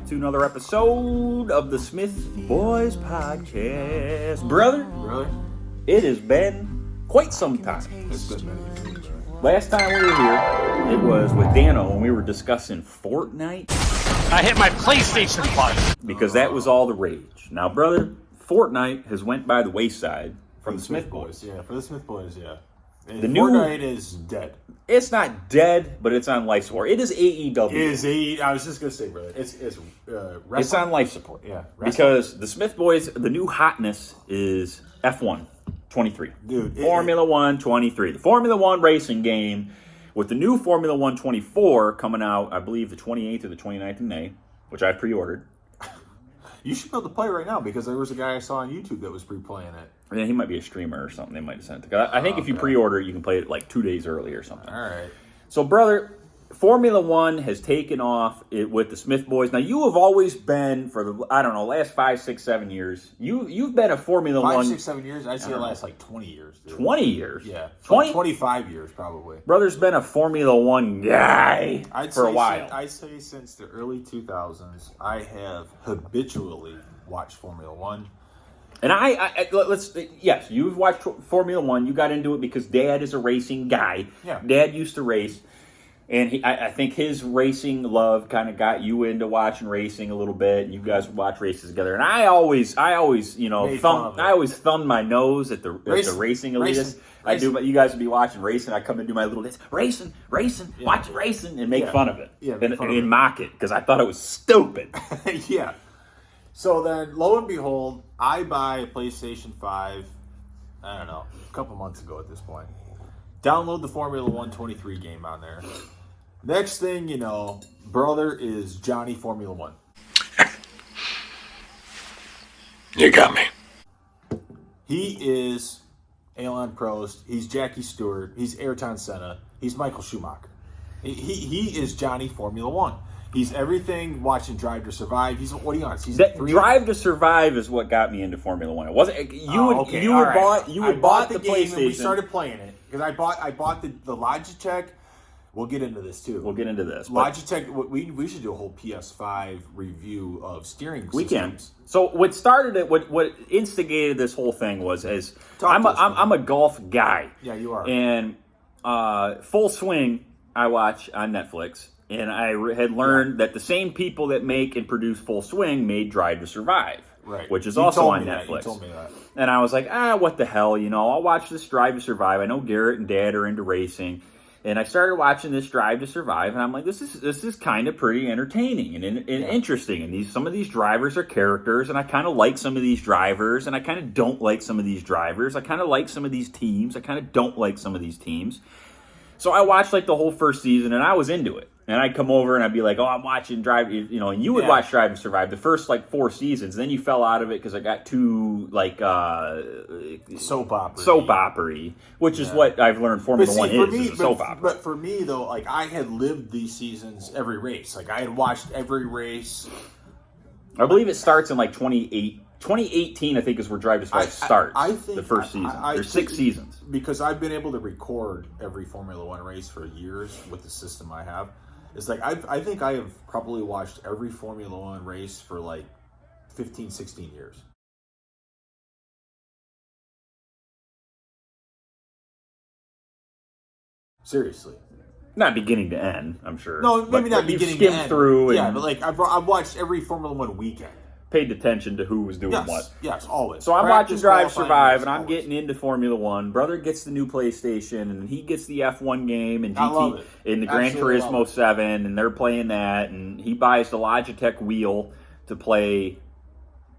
to another episode of the Smith Boys Podcast. Brother, it has been quite some time. It's been many years, Last time we were here, it was with Dano when we were discussing Fortnite. I hit my PlayStation Plus. Because that was all the rage. Now, brother, Fortnite has went by the wayside from the Smith Boys. Yeah, for the Smith Boys, yeah. The new Fortnite is dead. It's not dead, but it's on life support. It is AEW. It is I was just gonna say, brother. It's It's on life support. Yeah, because the Smith Boys, the new hotness is F1 23. Dude, Formula 1 23. The Formula 1 racing game with the new Formula 1 24 coming out, I believe, the 28th or the 29th of May, which I pre-ordered. You should be able to play right now because there was a guy I saw on YouTube that was pre-playing it. Yeah, he might be a streamer or something. They might have sent it. I think if you pre-order, you can play it like 2 days early or something. All right. So, brother, Formula 1 has taken off with the Smith Boys. Now, you have always been, for the, last 5, 6, 7 years, you've been a Formula 1. 5, 6, 7 years? I'd say it lasts like 20 years. Dude. 20 years? Yeah. 20? 25 years, probably. Brother's been a Formula 1 guy for a while. I'd say since the early 2000s, I have habitually watched Formula 1. And yes, you've watched Formula 1. You got into it because Dad is a racing guy. Yeah. Dad used to race. And I think his racing love kind of got you into watching racing a little bit. And you guys would watch races together. And I always, thumbed my nose at the racing elitists. I do, but you guys would be watching racing. I come and do my little racing, yeah. watching racing, and make fun of it. Yeah, and mock it because I thought it was stupid. Yeah. So then, lo and behold, I buy a PlayStation 5, I don't know, a couple months ago at this point. Download the Formula 1 23 game on there. Next thing you know, brother is Johnny Formula 1. You got me. He is Alain Prost. He's Jackie Stewart. He's Ayrton Senna. He's Michael Schumacher. He is Johnny Formula 1. He's everything watching Drive to Survive. He's what are you on? Season 3? Drive to Survive is what got me into Formula 1. It wasn't you had bought the PlayStation. And we started playing it because I bought the Logitech. We'll get into this too. We'll get into this. Logitech. We should do a whole PS5 review of steering systems. We can. So what started it? What instigated this whole thing was I'm a golf guy. Yeah, you are. And Full Swing I watch on Netflix. And I had learned that the same people that make and produce Full Swing made Drive to Survive, right? Which is also on Netflix. You told me that. And I was like, what the hell? I'll watch this Drive to Survive. I know Garrett and Dad are into racing. And I started watching this Drive to Survive, and I'm like, this is kind of pretty entertaining and interesting. And some of these drivers are characters, and I kind of like some of these drivers, and I kind of don't like some of these drivers. I kind of like some of these teams. I kind of don't like some of these teams. So I watched like the whole first season, and I was into it. And I'd come over and I'd be like, I'm watching Drive, and you would watch Drive to Survive the first like 4 seasons. Then you fell out of it because I got too like soap opera-y, which is what I've learned Formula 1 is a soap opera. But for me though, like I had lived these seasons every race. Like I had watched every race. I believe it starts in like 2018, I think, is where Drive to Survive starts. I think the first season. There's 6 seasons. Because I've been able to record every Formula 1 race for years with the system I have. It's like I think I have probably watched every Formula 1 race for like 15, 16 years. Seriously. Not beginning to end, I'm sure. No, maybe not beginning to end. Through. Yeah, but like I've watched every Formula 1 weekend. Paid attention to who was doing what. Yes, always. So I'm watching Drive Survive, and I'm getting into Formula 1. Brother gets the new PlayStation, and he gets the F1 game and GT and the Gran Turismo 7, and they're playing that. And he buys the Logitech wheel to play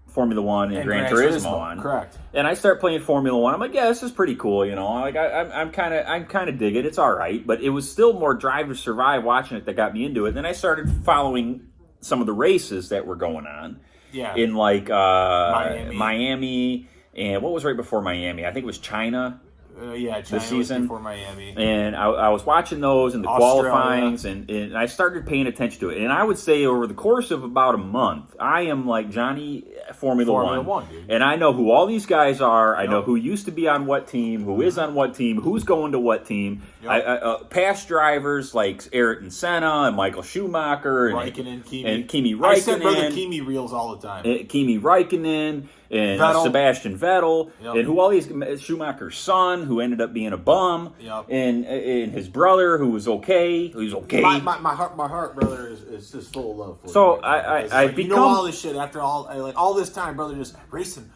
Formula 1 and Gran Turismo on. Correct. And I start playing Formula 1. I'm like, yeah, this is pretty cool. Like I'm kind of dig it. It's all right, but it was still more Drive to Survive watching it that got me into it. Then I started following some of the races that were going on. Yeah. In like Miami, and what was right before Miami? I think it was China. China this season. was before Miami. And I was watching those and the Australia. qualifyings, and I started paying attention to it. And I would say over the course of about a month, I am like Johnny Formula One. Dude. And I know who all these guys are. I Yep. know who used to be on what team, who is on what team, who's going to what team. Yep. Past drivers like Ayrton Senna and Michael Schumacher and Raikkonen, Kimi. and Kimi Raikkonen. I said brother Kimi reels all the time. Kimi Raikkonen and Vettel. Sebastian Vettel, Yep. and who all these Schumacher's son, who ended up being a bum, Yep. and his brother, who was okay, My heart, brother, is just full of love for So you. I You know all this shit after all this time, brother, just racing,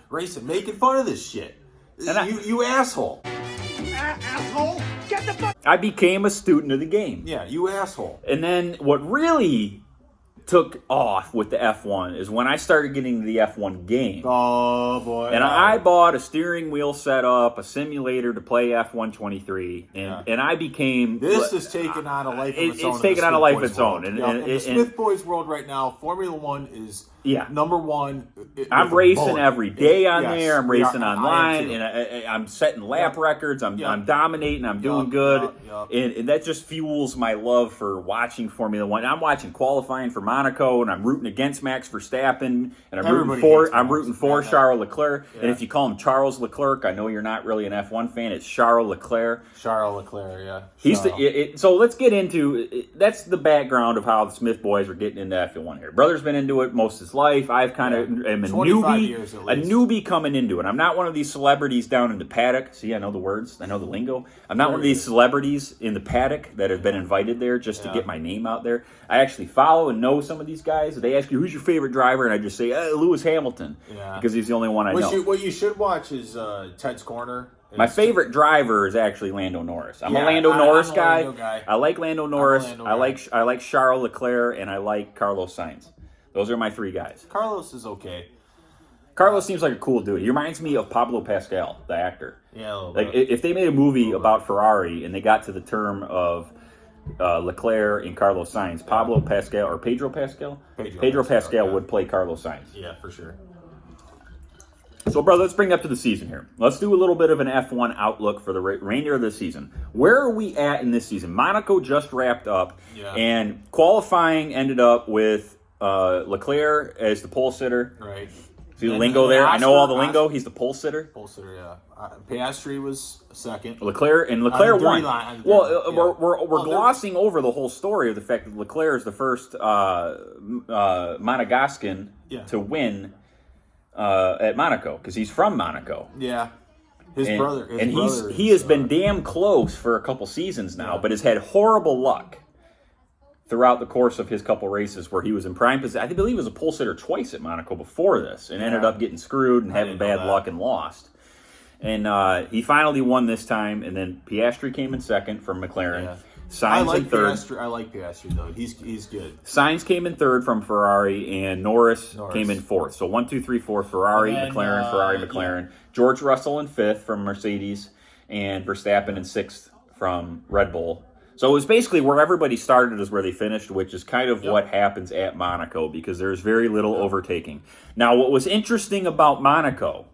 making fun of this shit. You asshole. Asshole! Get the fuck! I became a student of the game. Yeah, you asshole. And then what really took off with the F1 is when I started getting the F1 game. Oh boy. And I bought a steering wheel setup, a simulator to play F1 23, and I became... This is taking on a life of its own. It's taking on a life of its own. In the Smith Boys world right now, Formula One is number one. I'm racing every day on Yes, there. I'm we are. racing I am online, too. and I'm setting lap records. I'm dominating. I'm doing good, and that just fuels my love for watching Formula One. I'm watching qualifying for Monaco, and I'm rooting against Max Verstappen, and I'm rooting for Charles Leclerc. And if you call him Charles Leclerc, I know you're not really an F1 fan. It's Charles Leclerc. Charles Leclerc, yeah. He's so let's get into that's the background of how the Smith boys are getting into F1 here. Brother's been into it most of his life. I've kind of am a 25 years at least. newbie coming into it. I'm not one of these celebrities down in the paddock. See, I know the words, I know the lingo. I'm not one of these celebrities in the paddock that have been invited there just to get my name out there. I actually follow and know some of these guys. They ask you who's your favorite driver, and I just say Lewis Hamilton because he's the only one I know. What you should watch is Ted's Corner. My favorite driver is actually Lando Norris. I'm a Lando Norris guy. I like Lando Norris. I like Charles Leclerc, and I like Carlos Sainz. Those are my three guys. Carlos is okay. Carlos seems like a cool dude. He reminds me of Pablo Pascal, the actor. Yeah, a little like bit. if they made a movie about Ferrari and they got to the term of Leclerc and Carlos Sainz, Pablo Pascal or Pedro Pascal? Pedro Pascal would play Carlos Sainz. Yeah, for sure. So, brother, let's bring it up to the season here. Let's do a little bit of an F1 outlook for the remainder of the season. Where are we at in this season? Monaco just wrapped up, and qualifying ended up with Leclerc as the pole sitter. Right. See the lingo there? I know all the lingo. He's the pole sitter. Pole sitter, yeah. Piastri was second. Leclerc won. We're glossing over the whole story of the fact that Leclerc is the first Monegascan to win at Monaco because he's from Monaco. Yeah, his brother. He has been damn close for a couple seasons now, but has had horrible luck throughout the course of his couple races where he was in prime position. I believe he was a pole sitter twice at Monaco before this and ended up getting screwed and having bad luck and lost. And he finally won this time, and then Piastri came in second from McLaren. Yeah. Sainz in third. I like Piastri though. He's good. Sainz came in third from Ferrari, and Norris came in fourth. So 1, 2, 3, 4, Ferrari, McLaren, Ferrari, McLaren. Yeah. George Russell in fifth from Mercedes, and Verstappen in sixth from Red Bull. So it was basically where everybody started is where they finished, which is kind of what happens at Monaco because there's very little overtaking. Now, what was interesting about Monaco,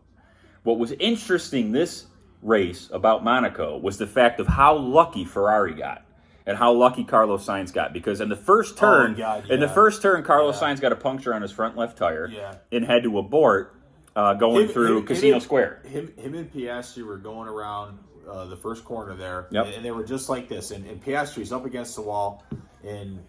this race about Monaco was the fact of how lucky Ferrari got. And how lucky Carlos Sainz got, because in the first turn, Carlos Sainz got a puncture on his front left tire and had to abort going through Casino Square. Him and Piastri were going around the first corner there, and they were just like this. And Piastri's up against the wall, and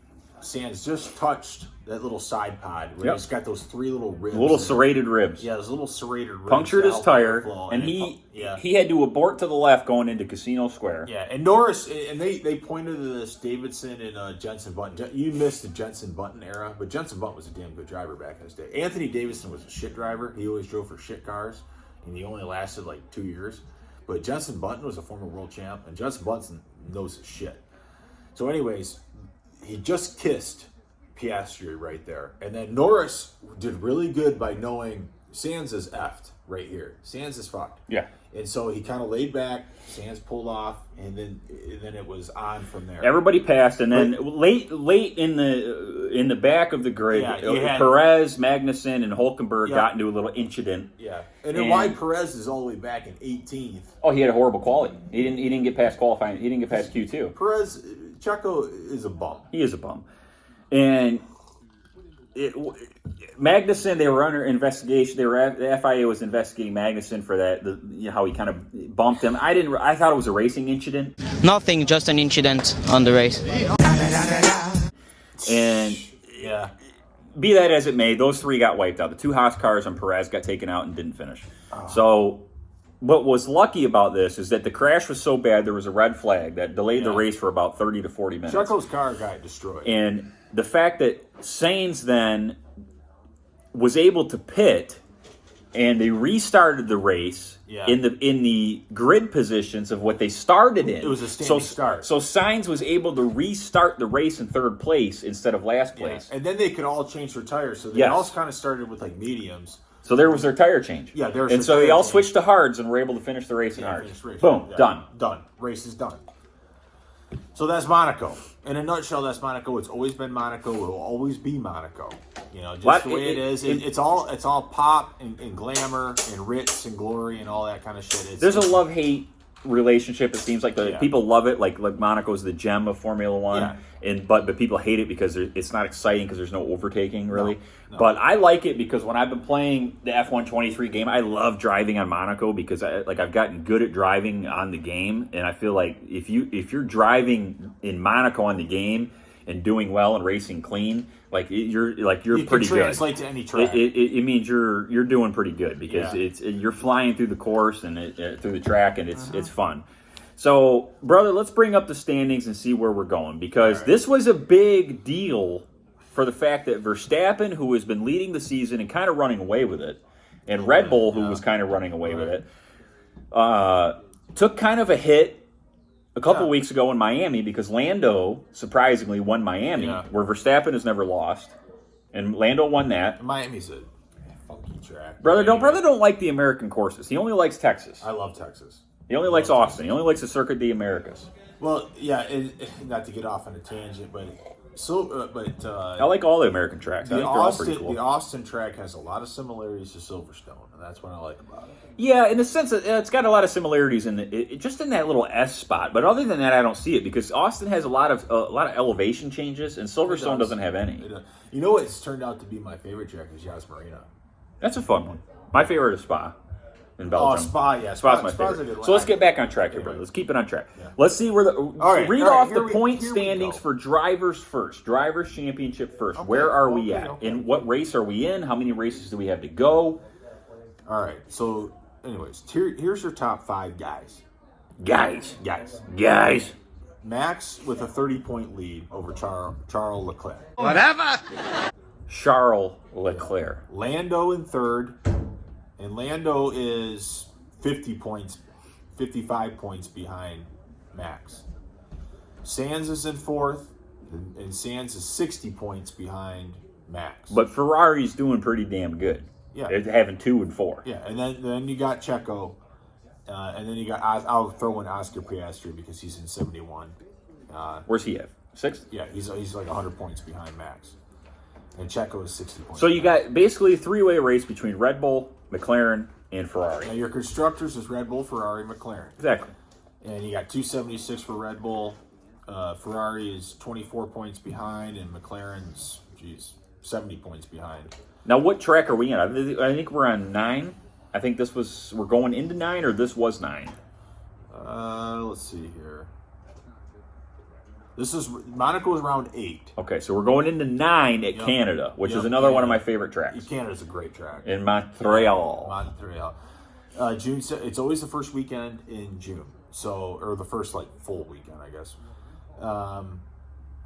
Sainz just touched that little side pod where he's got those three little ribs. Little serrated ribs. Yeah, those little serrated ribs. Punctured his tire, and he had to abort to the left going into Casino Square. Yeah, and Norris, and they pointed to this Davidson and Jenson Button. You missed the Jenson Button era, but Jenson Button was a damn good driver back in his day. Anthony Davidson was a shit driver. He always drove for shit cars, and he only lasted like 2 years. But Jenson Button was a former world champ, and Jenson Button knows his shit. So anyways, he just kissed Piastri right there. And then Norris did really good by knowing Sands is effed right here. Sands is fucked. Yeah. And so he kind of laid back. Sands pulled off, and then it was on from there. Everybody passed, and then late in the back of the grid, Perez, Magnussen, and Hulkenberg got into a little incident. Yeah, and then why Perez is all the way back in 18th? Oh, he had a horrible quality. He didn't get past qualifying. He didn't get past Q2. Perez, Checo is a bum. He is a bum, and Magnussen, they were under investigation. The FIA was investigating Magnussen for that. How he kind of bumped him. I thought it was a racing incident. Nothing, just an incident on the race. And yeah, be that as it may, those three got wiped out. The two Haas cars and Perez got taken out and didn't finish. So, what was lucky about this is that the crash was so bad there was a red flag that delayed the race for about 30 to 40 minutes. Checo's car got destroyed. And the fact that Sainz then was able to pit and they restarted the race in the grid positions of what they started in. It was a standing start. So Sainz was able to restart the race in third place instead of last place. And then they could all change their tires. So they all kind of started with like mediums. So there was their tire change. Yeah, there was. And so they all switched to hards and were able to finish the race in hards. Boom, done. Race is done. So that's Monaco. In a nutshell, that's Monaco. It's always been Monaco. It will always be Monaco. Just the way it is. It's all pop and glamour and ritz and glory and all that kind of shit. There's a love-hate relationship. It seems like people love it. Like Monaco's the gem of Formula One, but people hate it because it's not exciting because there's no overtaking really. No. But I like it because when I've been playing the F1 23 game, I love driving on Monaco because I've gotten good at driving on the game, and I feel like if you're driving in Monaco on the game and doing well and racing clean, you're pretty good. Translate to any track. It means you're doing pretty good because you're flying through the course and through the track, and it's fun. So, brother, let's bring up the standings and see where we're going because this was a big deal for the fact that Verstappen, who has been leading the season and kind of running away with it, and Red Bull, who was kind of running away with it, took kind of a hit a couple weeks ago in Miami because Lando surprisingly won Miami, where Verstappen has never lost, and Lando won that. Miami's a funky track. Brother don't like the American courses. He only likes Texas. I love Texas. He only likes Austin. He only likes the Circuit de Americas. Well, not to get off on a tangent, but I like all the American tracks. I think they're all pretty cool. The Austin track has a lot of similarities to Silverstone, and that's what I like about it. Yeah, in the sense that it's got a lot of similarities just in that little S spot. But other than that, I don't see it because Austin has a lot of elevation changes, and Silverstone doesn't have any. You know what's turned out to be my favorite track is Yas Marina. That's a fun one. My favorite is Spa. In Belgium. Oh, Spa, yeah. Spa's my favorite. So let's get back on track here, brother. Let's keep it on track. Yeah. Let's see where read off the point standings for drivers first. Drivers Championship first. Okay, where are we at? Okay. In what race are we in? How many races do we have to go? All right. So, anyways, here's your top 5 guys. Guys. Max with a 30-point lead over Charles Leclerc. Whatever. Charles Leclerc. Lando in third. And Lando is 55 points behind Max. Sands is in fourth, and Sands is 60 points behind Max. But Ferrari's doing pretty damn good. Yeah. They're having 2 and 4. Yeah, and then you got Checo, and then you got, I'll throw in Oscar Piastri because he's in 71. Where's he at? 6th? Yeah, he's like 100 points behind Max. And Checo is 60 points. So you got basically a 3-way race between Red Bull, McLaren, and Ferrari. Now your constructors is Red Bull, Ferrari, McLaren. Exactly. And you got 276 for Red Bull. Ferrari is 24 points behind, and McLaren's 70 points behind. Now, what track are we in? I think we're on 9. I think we're going into 9, or this was 9. Let's see here. Monaco is round 8. Okay, so we're going into 9 at Canada, which is another one of my favorite tracks. Canada's a great track. In Montreal. June. It's always the first weekend in June, or the first full weekend, I guess.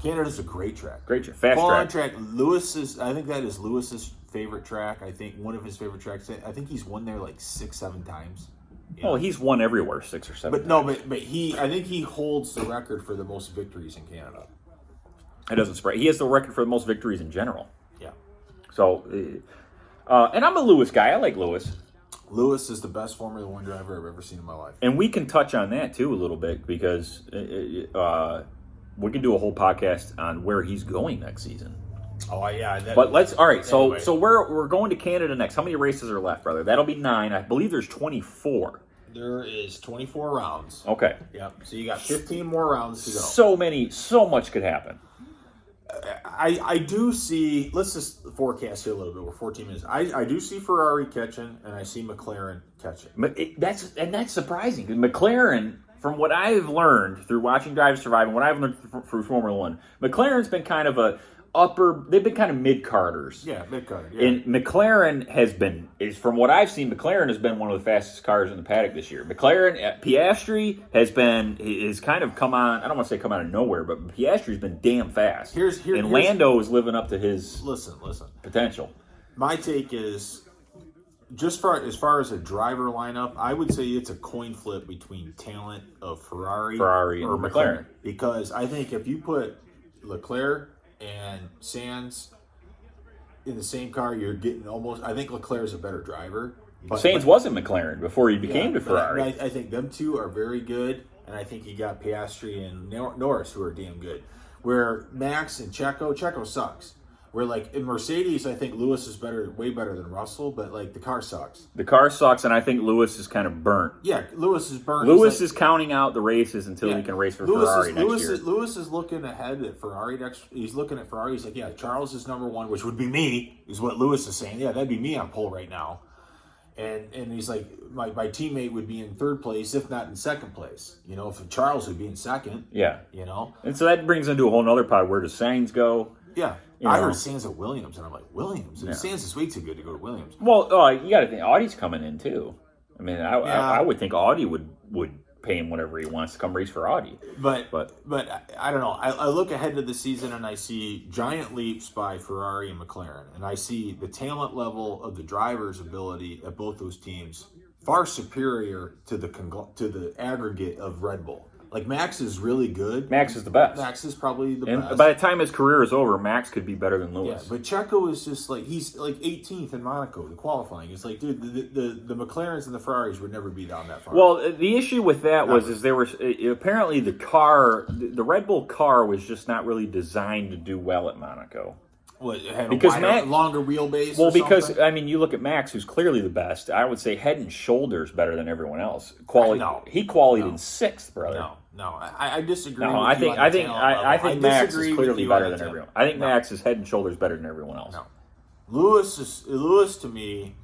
Canada's a great track. Great track. Fast track. I think that is Lewis's favorite track. I think one of his favorite tracks. I think he's won there 6-7 times. Well, he's won everywhere 6 or 7 times. But I think he holds the record for the most victories in Canada. It doesn't spread. He has the record for the most victories in general. Yeah. So, And I'm a Lewis guy. I like Lewis. Lewis is the best Formula One driver I've ever seen in my life. And we can touch on that, too, a little bit, because we can do a whole podcast on where he's going next season. Oh, yeah. But all right, anyway. so we're going to Canada next. How many races are left, brother? That'll be 9. I believe there's 24. There is 24 rounds. Okay. Yep. So you got 15 more rounds to go. So much could happen. I do see, let's just forecast here a little bit. We're 14 minutes. I do see Ferrari catching, and I see McLaren catching. That's surprising. McLaren, from what I've learned through watching Drive to Survive and what I've learned through Formula One, McLaren's been kind of they've been kind of mid-carders. Yeah, mid-card. Yeah. And McLaren from what I've seen, McLaren has been one of the fastest cars in the paddock this year. Piastri has kind of come on, I don't want to say come out of nowhere, but Piastri's been damn fast. Lando is living up to his potential. My take is, as far as a driver lineup, I would say it's a coin flip between talent of Ferrari and McLaren. Because I think if you put Leclerc and Sainz in the same car, you're getting almost. I think Leclerc is a better driver. Sainz wasn't McLaren before he became to Ferrari. I think them two are very good, and I think you got Piastri and Norris who are damn good. Where Max and Checo sucks. Where like in Mercedes, I think Lewis is way better than Russell, but like the car sucks. The car sucks, and I think Lewis is kind of burnt. Yeah, Lewis is burnt. Lewis is counting out the races until he can race for Ferrari next year. Lewis is looking ahead at Ferrari next. He's looking at Ferrari. He's like, yeah, Charles is number 1, which would be me, is what Lewis is saying. Yeah, that'd be me on pole right now. And he's like, my teammate would be in 3rd place, if not in 2nd place. You know, if Charles would be in 2nd. Yeah. You know? And so that brings into a whole other pod. Where does Sainz go? Yeah. I heard Sainz at Williams, and I'm like, Williams? And Sainz is way too good to go to Williams. Well, you got to think, Audi's coming in, too. I mean, I would think Audi would pay him whatever he wants to come race for Audi. But I don't know. I look ahead to the season, and I see giant leaps by Ferrari and McLaren. And I see the talent level of the driver's ability at both those teams far superior to the aggregate of Red Bull. Like, Max is really good. Max is the best. Max is probably the and best. By the time his career is over, Max could be better than Lewis. Yeah, but Checo is just like, he's like 18th in Monaco, the qualifying. It's like, dude, the McLarens and the Ferraris would never be down that far. Well, the issue with that was there was apparently the Red Bull car was just not really designed to do well at Monaco. What, it had a longer wheelbase? Well, because, I mean, you look at Max, who's clearly the best. I would say head and shoulders better than everyone else. He qualified in 6th, brother. No, I disagree. No, with I think Max is clearly better than everyone. I think Max is head and shoulders better than everyone else. No, Lewis to me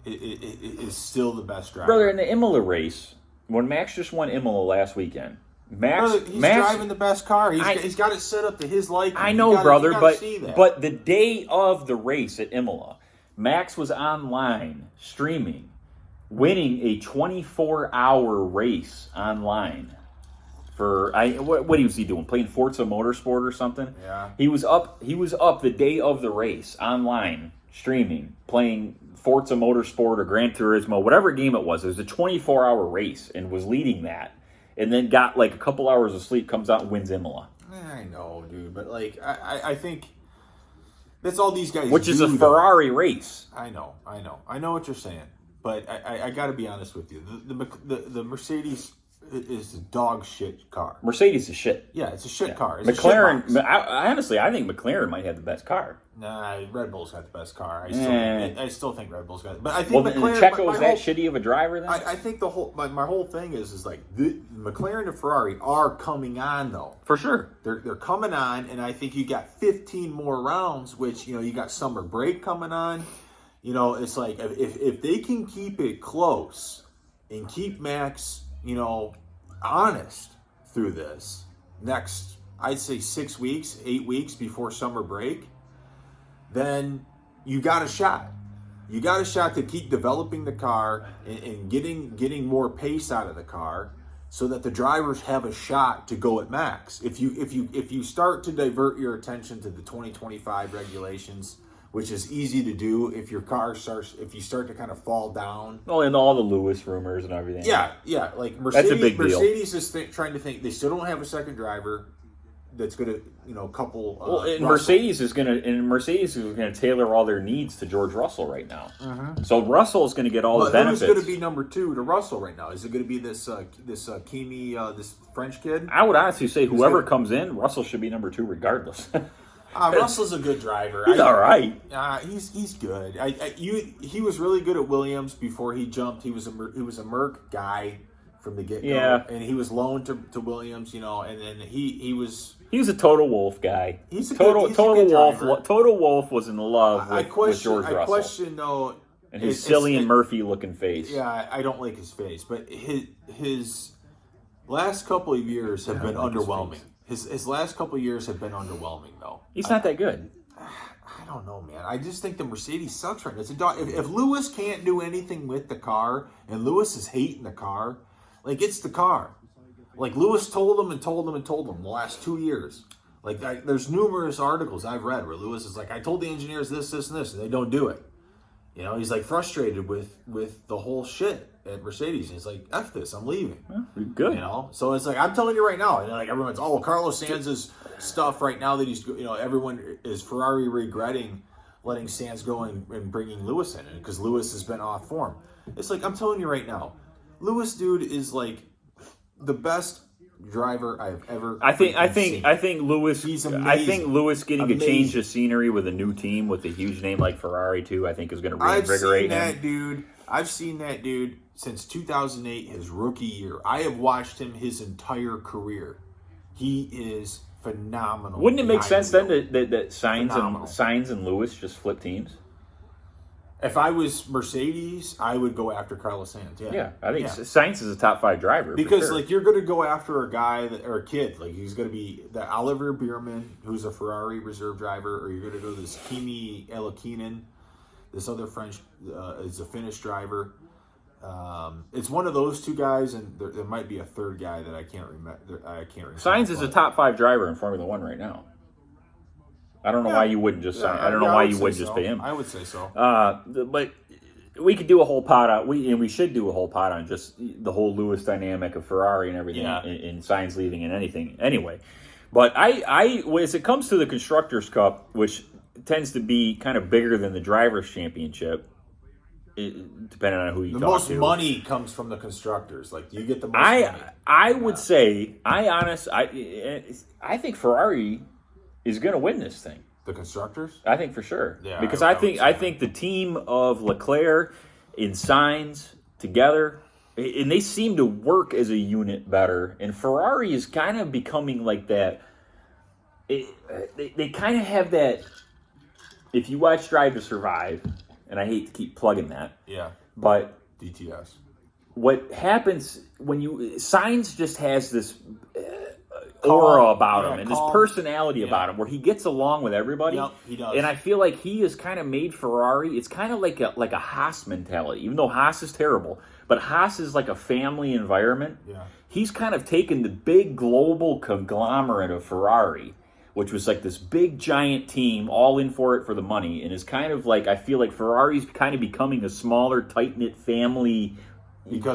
is still the best driver. Brother, in the Imola race, when Max just won Imola last weekend, Max driving the best car. He's got it set up to his liking. I know, brother, but the day of the race at Imola, Max was online streaming, winning a 24-hour race online. What was he doing? Playing Forza Motorsport or something? Yeah. He was up the day of the race online streaming, playing Forza Motorsport or Gran Turismo, whatever game it was. It was a 24-hour race and was leading that. And then got like a couple hours of sleep, comes out and wins Imola. I know, dude, but like I think that's all these guys. Which is a Ferrari race. I know what you're saying, but I got to be honest with you. The Mercedes is a dog shit car. Mercedes is shit. Yeah, it's a shit car. It's McLaren. I think McLaren might have the best car. Nah, Red Bull's got the best car. I still think Red Bull's got it. But I think McLaren. Checo is that shitty of a driver then? I think my whole thing is like the McLaren and Ferrari are coming on though. For sure. They're coming on, and I think you got 15 more rounds, which you got summer break coming on. It's like if they can keep it close and keep Max, honest through this next, I'd say 6 weeks, 8 weeks before summer break, then you got a shot. You got a shot to keep developing the car and getting more pace out of the car, so that the drivers have a shot to go at max. If you start to divert your attention to the 2025 regulations, which is easy to do if your car if you start to kind of fall down. Well, and all the Lewis rumors and everything. Yeah, like Mercedes. That's a big deal. Mercedes is trying to think. They still don't have a second driver. that's going to, couple. Well, and Russell. Mercedes is gonna tailor all their needs to George Russell right now. So Russell is gonna get all the benefits. Who's going to be number 2 to Russell right now? Is it going to be this Kimi, this French kid? I would honestly say whoever comes in, Russell should be number 2 regardless. Russell's a good driver. He's all right. He's good. He was really good at Williams before he jumped. He was a Merc guy from the get go, and he was loaned to Williams. And then he was. He's a Total Wolf guy. He's a Total good Wolf. driver. Total Wolf was in love with George Russell. I question though, and his Cillian Murphy looking face. Yeah, I don't like his face, but his last couple of years have been underwhelming. His last couple of years have been underwhelming though. He's not that good. I don't know, man. I just think the Mercedes sucks right now. It's a dog. If Lewis can't do anything with the car, and Lewis is hating the car, like it's the car. Like Lewis told him the last 2 years. Like there's numerous articles I've read where Lewis is like, I told the engineers this, and they don't do it. He's like frustrated with the whole shit at Mercedes. And he's like, F this, I'm leaving. Well, good. So it's like, I'm telling you right now, and like everyone's, Carlos Sainz's stuff right now that he's, everyone is Ferrari regretting letting Sainz go and bringing Lewis in because Lewis has been off form. It's like, I'm telling you right now, Lewis, dude, is like the best driver I've ever. I think Lewis. He's amazing. I think Lewis getting a change of scenery with a new team with a huge name like Ferrari too. I think is going to reinvigorate him. I've seen that dude since 2008, his rookie year. I have watched him his entire career. He is phenomenal. Wouldn't it make sense then that Sainz and Lewis just flip teams? If I was Mercedes, I would go after Carlos Sainz. Yeah, I think Sainz is a top 5 driver because you're going to go after a guy or a kid like he's going to be the Oliver Bierman, who's a Ferrari reserve driver, or you're going to go to this Kimi Elakinen, this other French is a Finnish driver. It's one of those two guys, and there might be a third guy that I can't remember. Sainz is a top 5 driver in Formula One right now. I don't know why you wouldn't just sign. I don't know why you would just pay him. I would say so. But we could do a whole pot on we should do a whole pot on just the whole Lewis dynamic of Ferrari and everything, and Sainz leaving and anything. Anyway, but I as it comes to the Constructors' Cup, which tends to be kind of bigger than the Drivers' Championship, depending on who you talk to. The most money comes from the constructors. Like you get the most money. I would say I think Ferrari is going to win this thing. The constructors? I think for sure. Yeah, because I think the team of Leclerc and Sainz together, and they seem to work as a unit better. And Ferrari is kind of becoming like that. They kind of have that. If you watch Drive to Survive, and I hate to keep plugging that, but DTS. What happens when Sainz just has this aura about him and this personality about him where he gets along with everybody. Yep, he does. And I feel like he has kind of made Ferrari, it's kind of like a Haas mentality, even though Haas is terrible, but Haas is like a family environment. Yeah. He's kind of taken the big global conglomerate of Ferrari, which was like this big giant team all in for it for the money, and is kind of like, I feel like Ferrari's kind of becoming a smaller, tight-knit family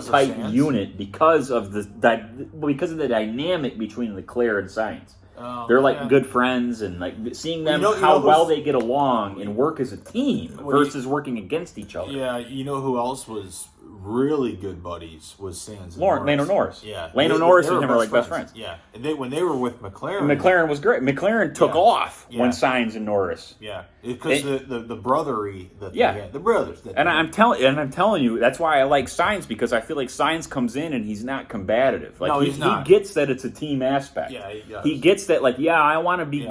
type unit because of the dynamic between Leclerc and Sainz. They're like good friends, and like seeing them how well they get along and work as a team versus working against each other. Yeah, you know who else was really good buddies was Sainz and Lando Norris. Yeah, Lando Norris and him are like best friends. Yeah, and when they were with McLaren, McLaren was great. McLaren took off when Sainz and Norris. Yeah, because the brothery that they had, the brothers. I'm telling you, that's why I like Sainz, because I feel like Sainz comes in and he's not combative. Like he's not. He gets that it's a team aspect. Yeah, he gets that. Like, I want to be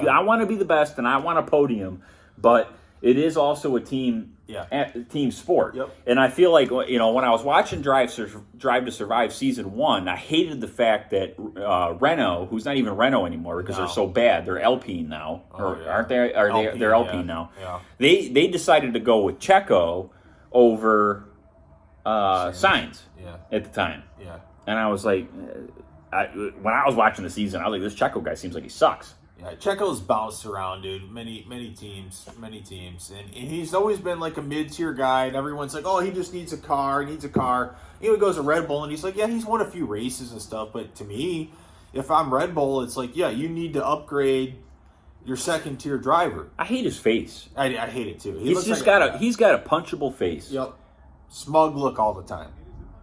the best, and I want a podium, but it is also a team. Team sport. Yep. And I feel like, when I was watching Drive to Survive Season 1, I hated the fact that Renault, who's not even Renault anymore because they're so bad, they're Alpine now. Aren't they? They're Alpine now. Yeah. They decided to go with Checo over Sainz at the time. Yeah. And I was like, when I was watching the season, I was like, this Checo guy seems like he sucks. Yeah, Checo's bounced around, dude. Many teams, and he's always been like a mid-tier guy. And everyone's like, "Oh, he just needs a car. He needs a car." He goes to Red Bull, and he's like, "Yeah, he's won a few races and stuff." But to me, if I'm Red Bull, it's like, yeah, you need to upgrade your second tier driver. I hate his face. I hate it too. He's just got a punchable face. Yep. Smug look all the time.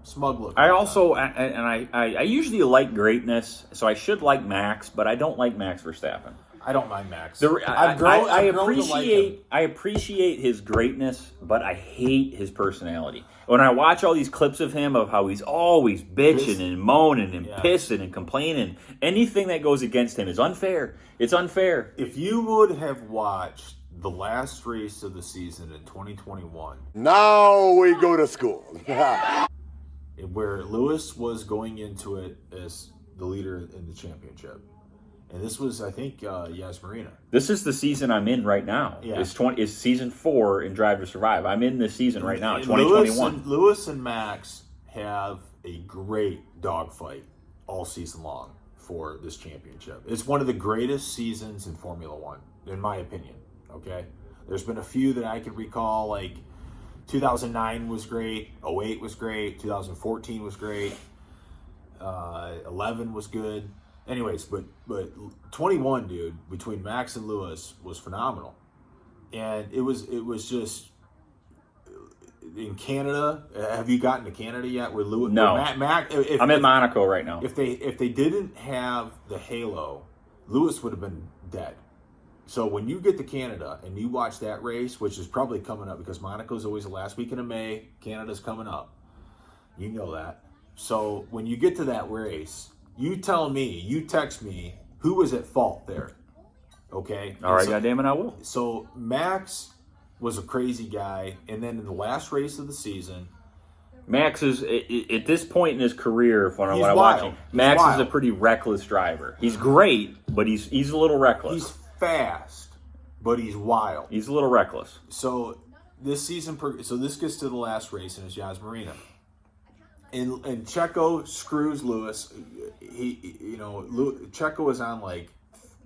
Smug look. I also I usually like greatness, so I should like Max, but I don't like Max Verstappen. I don't mind Max. I appreciate his greatness, but I hate his personality. When I watch all these clips of him of how he's always bitching and moaning and pissing and complaining, anything that goes against him is unfair. It's unfair. If you would have watched the last race of the season in 2021, now we go to school. where Lewis was going into it as the leader in the championship. And this was, I think, Yas Marina. This is the season I'm in right now. Yeah. It's season 4 in Drive to Survive. I'm in this season right now, 2021. Lewis and Max have a great dogfight all season long for this championship. It's one of the greatest seasons in Formula One, in my opinion. Okay? There's been a few that I can recall, like 2009 was great, 08 was great, 2014 was great, 11 was good. Anyways, but 21, dude, between Max and Lewis was phenomenal, and it was just in Canada. Have you gotten to Canada yet? Where Lewis? No, I'm in Monaco right now. If they didn't have the halo, Lewis would have been dead. So when you get to Canada and you watch that race, which is probably coming up because Monaco's always the last weekend of May, Canada's coming up. You know that. So when you get to that race, you tell me, you text me, who was at fault there, okay? All right, goddamn it, I will. So Max was a crazy guy, and then in the last race of the season, Max is, at this point in his career, when I'm wild. watching, Max wild. is a pretty reckless driver. He's great, but he's a little reckless. He's fast, but he's wild. He's a little reckless. So this season, so this gets to the last race, and it's Yas Marina. And Checo screws Lewis. Checo is on like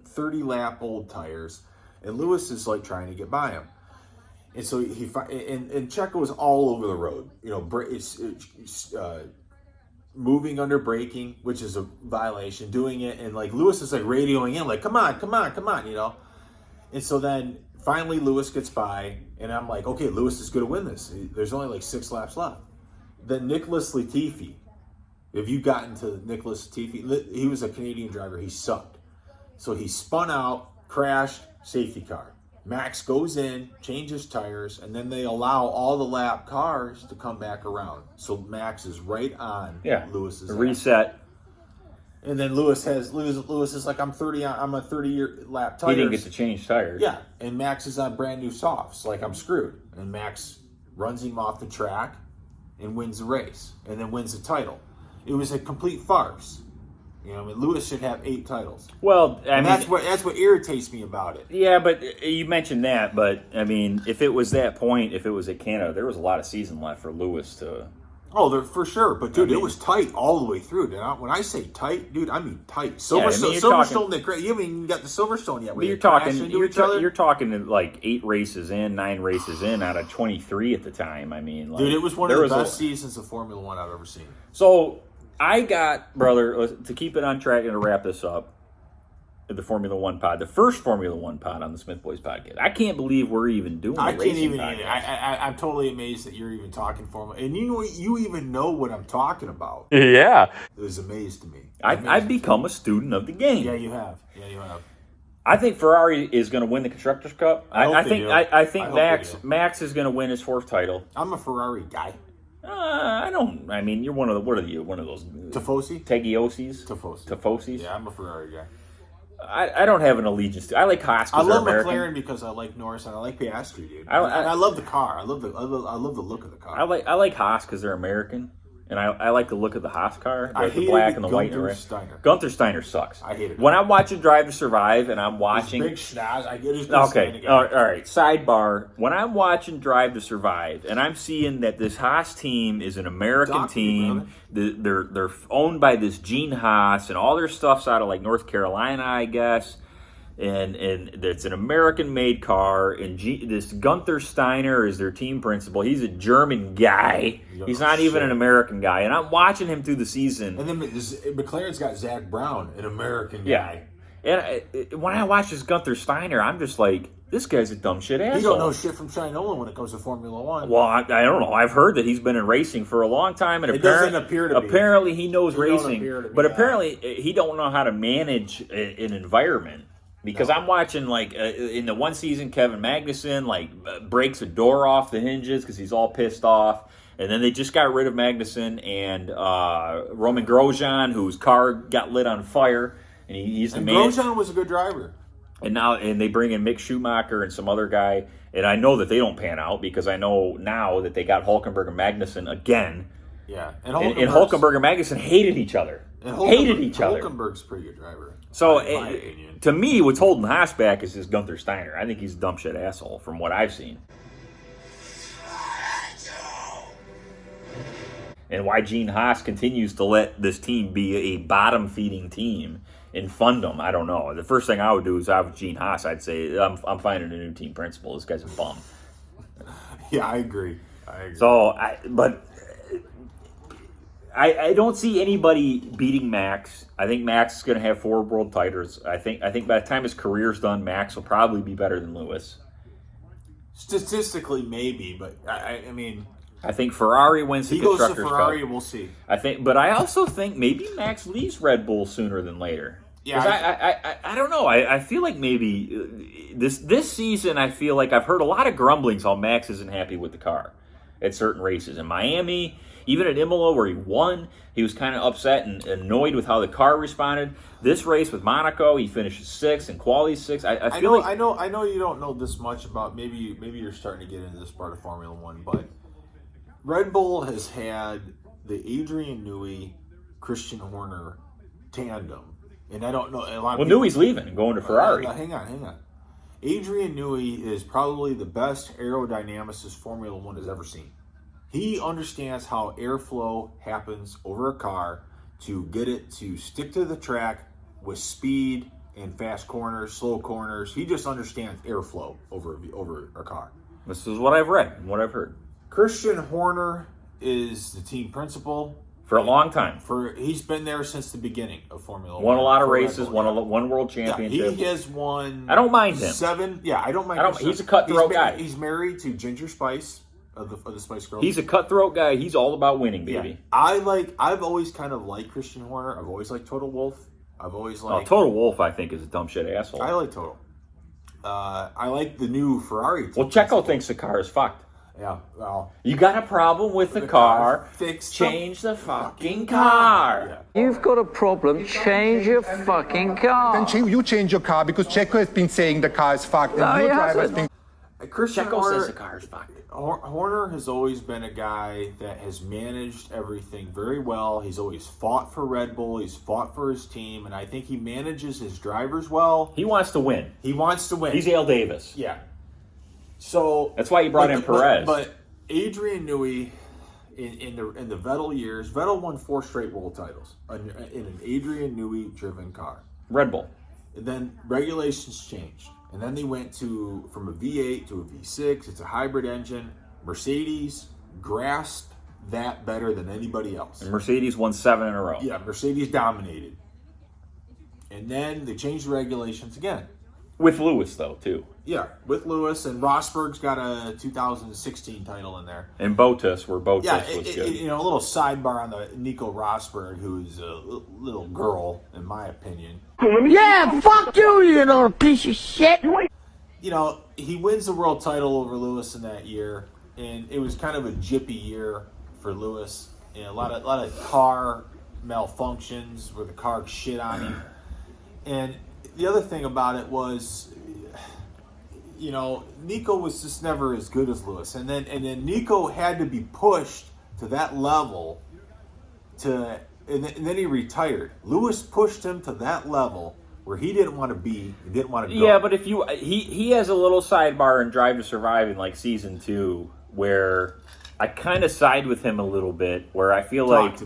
30 lap old tires, and Lewis is like trying to get by him. And so and Checo is all over the road. It's moving under braking, which is a violation. Doing it, and like Lewis is like radioing in, like come on. And so then finally Lewis gets by, and I'm like, okay, Lewis is going to win this. There's only like 6 laps left. Then Nicholas Latifi, if you've gotten to Nicholas Latifi, he was a Canadian driver. He sucked. So he spun out, crashed, safety car. Max goes in, changes tires, and then they allow all the lap cars to come back around. So Max is right on Lewis's reset. And then Lewis is like, I'm a 30-year lap tires. He didn't get to change tires. Yeah, and Max is on brand new softs. Like, I'm screwed. And Max runs him off the track and wins the race, and then wins the title. It was a complete farce. Lewis should have 8 titles. Well, that's what irritates me about it. Yeah, but you mentioned that, but I mean, if it was that point, if it was at Canada, there was a lot of season left for Lewis to. Oh, for sure. But dude, it was tight all the way through. When I say tight, dude, I mean tight. Silverstone, you haven't even got the Silverstone yet. But you're talking like 8 races in, 9 races in out of 23 at the time. I mean, like, dude, it was one of the best seasons of Formula One I've ever seen. So I got, brother, to keep it on track and to wrap this up, the Formula One pod, the first Formula One pod on the Smith Boys podcast. I can't believe we're even doing. I'm totally amazed that you're even talking Formula, and you even know what I'm talking about. Yeah, it was amazed to me. I've become a student of the game. Yeah, you have. I think Ferrari is going to win the Constructors' Cup. I think Max is going to win his 4th title. I'm a Ferrari guy. I don't. I mean, you're one of the. What are you? One of those Tifosi? Tifosis. Yeah, I'm a Ferrari guy. I don't have an allegiance to. I like Haas. I love McLaren because I like Norris and I like Piastri, dude. I love the car. I love the look of the car. I like Haas because they're American, and I like the look of the Haas car, the black and the white. Gunther Steiner sucks. I hate it. When I'm watching Drive to Survive and I'm watching big schnoz, I get his okay. All right. Sidebar: when I'm watching Drive to Survive and I'm seeing that this Haas team is an American team, they're owned by this Gene Haas, and all their stuff's out of like North Carolina, I guess. and it's an American-made car. And this Gunther Steiner is their team principal. He's a German guy. He's not even an American guy. And I'm watching him through the season. And then McLaren's got Zach Brown, an American guy. Yeah. And when I watch this Gunther Steiner, I'm just like, this guy's a dumb shit asshole. He don't know shit from Shinola when it comes to Formula One. Well, I don't know. I've heard that he's been in racing for a long time, and it doesn't appear to be. Apparently, he knows He racing, don't appear to be, but yeah. apparently he don't know how to manage an environment. Because I'm watching, like, in the one season, Kevin Magnussen, like, breaks a door off the hinges because he's all pissed off. And then they just got rid of Magnussen and Roman Grosjean, whose car got lit on fire. And he's the man. Grosjean was a good driver. And they bring in Mick Schumacher and some other guy. And I know that they don't pan out because I know now that they got Hülkenberg and Magnussen again. Yeah. And Hülkenberg and Magnussen hated each other. Hated each other. Hülkenberg's a pretty good driver. So, in my opinion. To me, what's holding Haas back is this Gunther Steiner. I think he's a dumb shit asshole from what I've seen. And why Gene Haas continues to let this team be a bottom-feeding team and fund them, I don't know. The first thing I would do is I have Gene Haas. I'd say, I'm finding a new team principal. This guy's a bum. Yeah, I agree. So, I don't see anybody beating Max. I think Max is going to have 4 world titles. I think by the time his career's done, Max will probably be better than Lewis. Statistically, maybe, but I mean, I think Ferrari wins the Constructors' Constructors' Cup. Ferrari, Cup. we'll see. But I also think maybe Max leaves Red Bull sooner than later. Yeah, I don't know. I feel like maybe this season. I feel like I've heard a lot of grumblings how Max isn't happy with the car at certain races in Miami. Even at Imola, where he won, he was kind of upset and annoyed with how the car responded. This race with Monaco, he finishes 6th and quali's 6th. I know you don't know this much about. Maybe you're starting to get into this part of Formula One, but Red Bull has had the Adrian Newey, Christian Horner tandem, and I don't know a lot. Well, Newey's leaving and going to Ferrari. Hang on. Adrian Newey is probably the best aerodynamicist Formula One has ever seen. He understands how airflow happens over a car to get it to stick to the track with speed and fast corners, slow corners. He just understands airflow over a car. This is what I've read and what I've heard. Christian Horner is the team principal. For a long time. He's been there since the beginning of Formula One. Won a lot of races, won world championship. He has won. I don't mind him. 7. Yeah, I don't mind him. He's a cutthroat guy. He's married to Ginger Spice of the Spice Girls. He's a cutthroat guy. He's all about winning, baby. Yeah. I've always kind of liked Christian Horner. I've always liked Total Wolff. I've always liked. Total Wolff, I think, is a dumb shit asshole. I like Total. I like the new Ferrari team. Well, Checo thinks the car is fucked. Yeah, well. You got a problem with the car, fix change the fucking car. Yeah. You've got a problem, change your fucking car. Then you change your car because Checo has been saying the car is fucked. No, And he your driver has hasn't. been. Christian Checo Horner, says the car is fucked. Horner has always been a guy that has managed everything very well. He's always fought for Red Bull. He's fought for his team, and I think he manages his drivers well. He wants to win. He wants to win. He's Al Davis. Yeah. So that's why he brought in Perez. But Adrian Newey, in the Vettel years, Vettel won 4 straight world titles in an Adrian Newey driven car. Red Bull. And then regulations changed. And then they went from a V8 to a V6. It's a hybrid engine. Mercedes grasped that better than anybody else. And Mercedes won 7 in a row. Yeah, Mercedes dominated. And then they changed the regulations again. With Lewis, though, too. Yeah, with Lewis. And Rosberg's got a 2016 title in there. And Bottas, where Bottas was good. A little sidebar on the Nico Rosberg, who's a little girl, in my opinion. Yeah, fuck you, you little piece of shit. You know, he wins the world title over Lewis in that year, and it was kind of a jippy year for Lewis. You know, a lot of car malfunctions where the car shit on him. And the other thing about it was, you know, Nico was just never as good as Lewis, and then Nico had to be pushed to that level and then he retired. Lewis pushed him to that level where he didn't want to be, he didn't want to go. Yeah, but if he has a little sidebar in Drive to Survive in like season 2 where I kind of side with him a little bit, where I feel like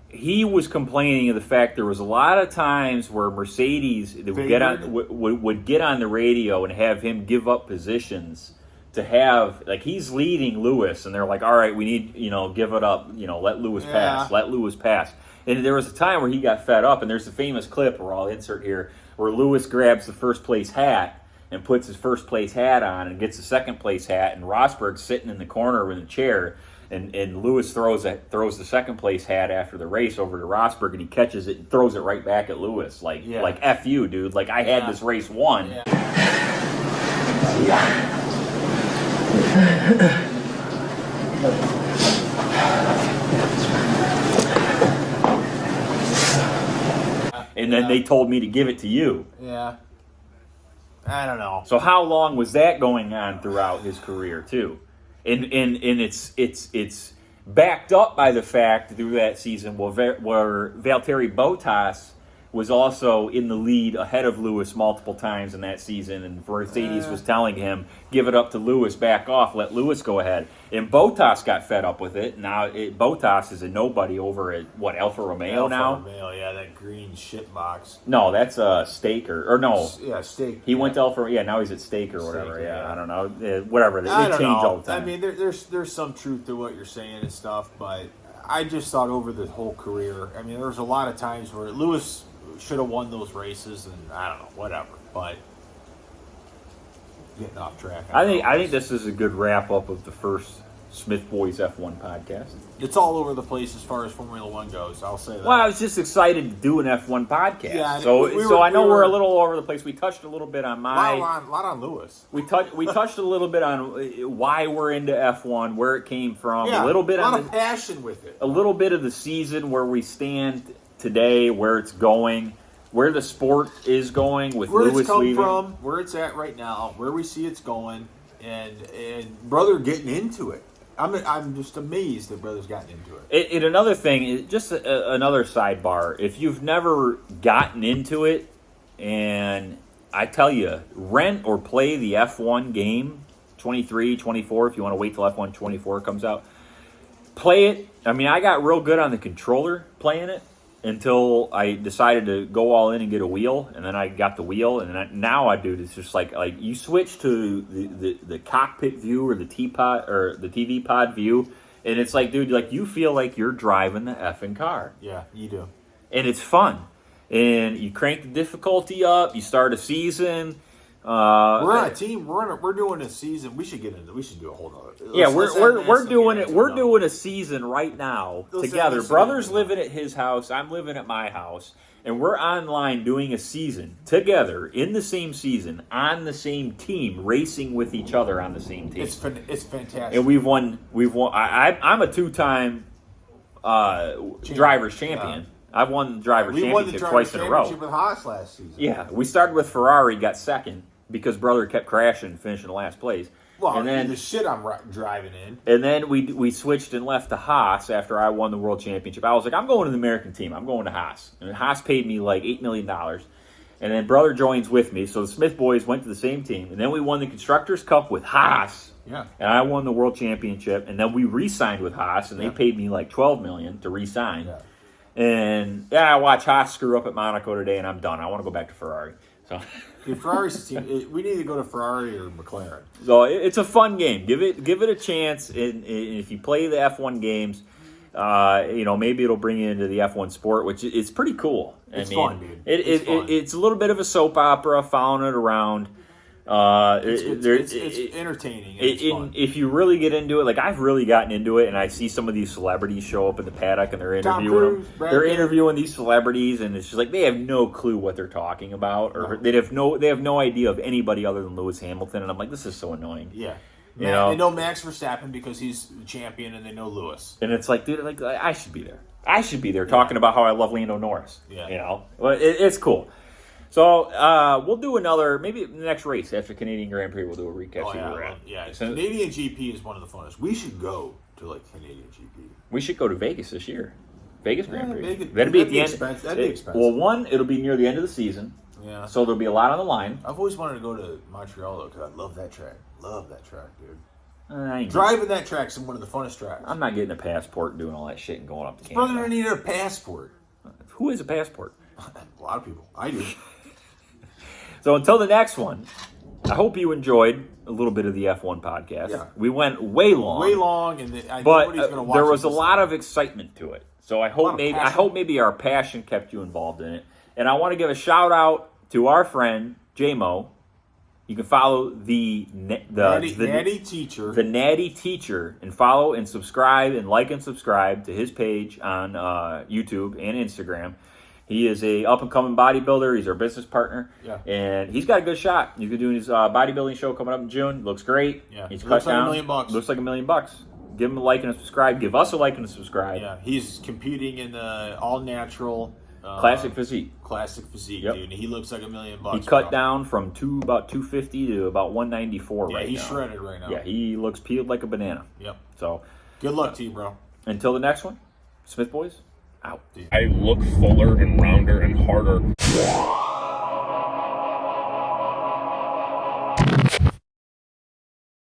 he was complaining of the fact there was a lot of times where Mercedes would get on the radio and have him give up positions to have, like, he's leading Lewis, and they're like, all right, we need, give it up, let Lewis pass. And there was a time where he got fed up, and there's a famous clip where I'll insert here, where Lewis grabs the first place hat and puts his first place hat on and gets the second place hat, and Rosberg's sitting in the corner in the chair, and Lewis throws the second place hat after the race over to Rosberg, and he catches it and throws it right back at Lewis, like F you, dude, like I had this race won. And then they told me to give it to you. Yeah. I don't know. So how long was that going on throughout his career too? And it's backed up by the fact through that season where Valtteri Bottas was also in the lead ahead of Lewis multiple times in that season, and Mercedes was telling him, give it up to Lewis, back off, let Lewis go ahead. And Bottas got fed up with it. Now Bottas is a nobody over at, Alfa Romeo now? Alfa Romeo, yeah, that green shit box. No, that's Staker. Or no. Yeah, Stake. He went to Alfa, now he's at Staker or whatever. Yeah, I don't know. Whatever. They change all the time. I mean, there's some truth to what you're saying and stuff, but I just thought over the whole career, I mean, there was a lot of times where Lewis should have won those races, and I don't know, whatever. But getting off track. I think this is a good wrap up of the first Smith Boys F1 podcast. It's all over the place as far as Formula One goes. I'll say that. Well, I was just excited to do an F1 podcast. Yeah, so I know we're a little all over the place. We touched a little bit on a lot on Lewis. We touched a little bit on why we're into F1, where it came from. Yeah, a little bit of passion with it. A little bit of the season, where we stand today, where it's going, where the sport is going with where Lewis it's come leaving. from, where it's at right now, where we see it's going, and brother getting into it. I'm just amazed that brother's gotten into it. And another thing, just another sidebar. If you've never gotten into it, and I tell you, rent or play the F1 game, 23, 24, if you want to wait till F1 24 comes out, play it. I mean, I got real good on the controller playing it until I decided to go all in and get a wheel, and then I got the wheel, and now I do. It's just like you switch to the cockpit view or the teapot or the TV pod view, and it's like, dude, like you feel like you're driving the effing car. Yeah, you do, and it's fun. And you crank the difficulty up. You start a season. We're on a team. We're doing a season. We should do a whole nother. Yeah, we're doing it. We're doing a season right now together. Brother's living at his house. I'm living at my house, and we're online doing a season together in the same season on the same team, racing with each other on the same team. It's fantastic. And we've won. I'm a two-time drivers champion. I've won the drivers championship twice in a row. We won the drivers championship with Haas last season. Yeah, we started with Ferrari, got second, because brother kept crashing, finishing last place. Well, and then the shit I'm driving in. And then we switched and left to Haas after I won the world championship. I was like, I'm going to the American team. I'm going to Haas. And Haas paid me like $8 million. And then brother joins with me. So the Smith boys went to the same team. And then we won the Constructors' Cup with Haas. Yeah. And I won the world championship. And then we re-signed with Haas, and they paid me like $12 million to re-sign. Yeah. And I watch Haas screw up at Monaco today, and I'm done. I want to go back to Ferrari. So Ferrari's team. We need to go to Ferrari or McLaren. So it's a fun game. Give it a chance. And if you play the F1 games, maybe it'll bring you into the F1 sport, which is pretty cool. It's fun, dude. It's a little bit of a soap opera, following it around. It's entertaining. And it's fun. If you really get into it, like I've really gotten into it, and I see some of these celebrities show up in the paddock, and they're interviewing them. They're interviewing these celebrities, and it's just like they have no clue what they're talking about, or they have no idea of anybody other than Lewis Hamilton. And I'm like, this is so annoying. Yeah. They know Max Verstappen because he's the champion, and they know Lewis. And it's like, dude, like I should be there. I should be there talking about how I love Lando Norris. Yeah. Well, it's cool. So we'll do another, maybe the next race after Canadian Grand Prix, we'll do a recap. Canadian GP is one of the funnest. We should go to Canadian GP. We should go to Vegas this year. Vegas Grand Prix. Vegas, that'd be at the end. That'd be expensive. Well, one, it'll be near the end of the season. Yeah. So there'll be a lot on the line. I've always wanted to go to Montreal though, because I love that track. Love that track, dude. Driving that track's one of the funnest tracks. I'm not getting a passport and doing all that shit and going up to Brother Canada. don't need a passport. Who has a passport? A lot of people. I do. So until the next one, I hope you enjoyed a little bit of the F1 podcast. Yeah. We went way long. And but nobody's gonna watch there was this a lot of excitement to it. So I hope maybe our passion kept you involved in it. And I want to give a shout out to our friend JMO. You can follow the Natty Teacher. The Natty Teacher, and follow and subscribe and like and subscribe to his page on YouTube and Instagram. He is a up and coming bodybuilder. He's our business partner. Yeah. And he's got a good shot. He's doing his bodybuilding show coming up in June. Looks great. Yeah. He's Looks cut like down. $1 million. Looks like $1 million. Give him a like and a subscribe. Give us a like and a subscribe. Yeah. He's competing in the all natural Classic physique. Classic physique, Yep. dude. He looks like $1 million. He cut down from about 250 to about 194 Yeah, right he's now. shredded right now. Yeah, he looks peeled like a banana. Yep. So Good luck to you, bro. until the next one, Smith Boys, out. I look fuller and rounder and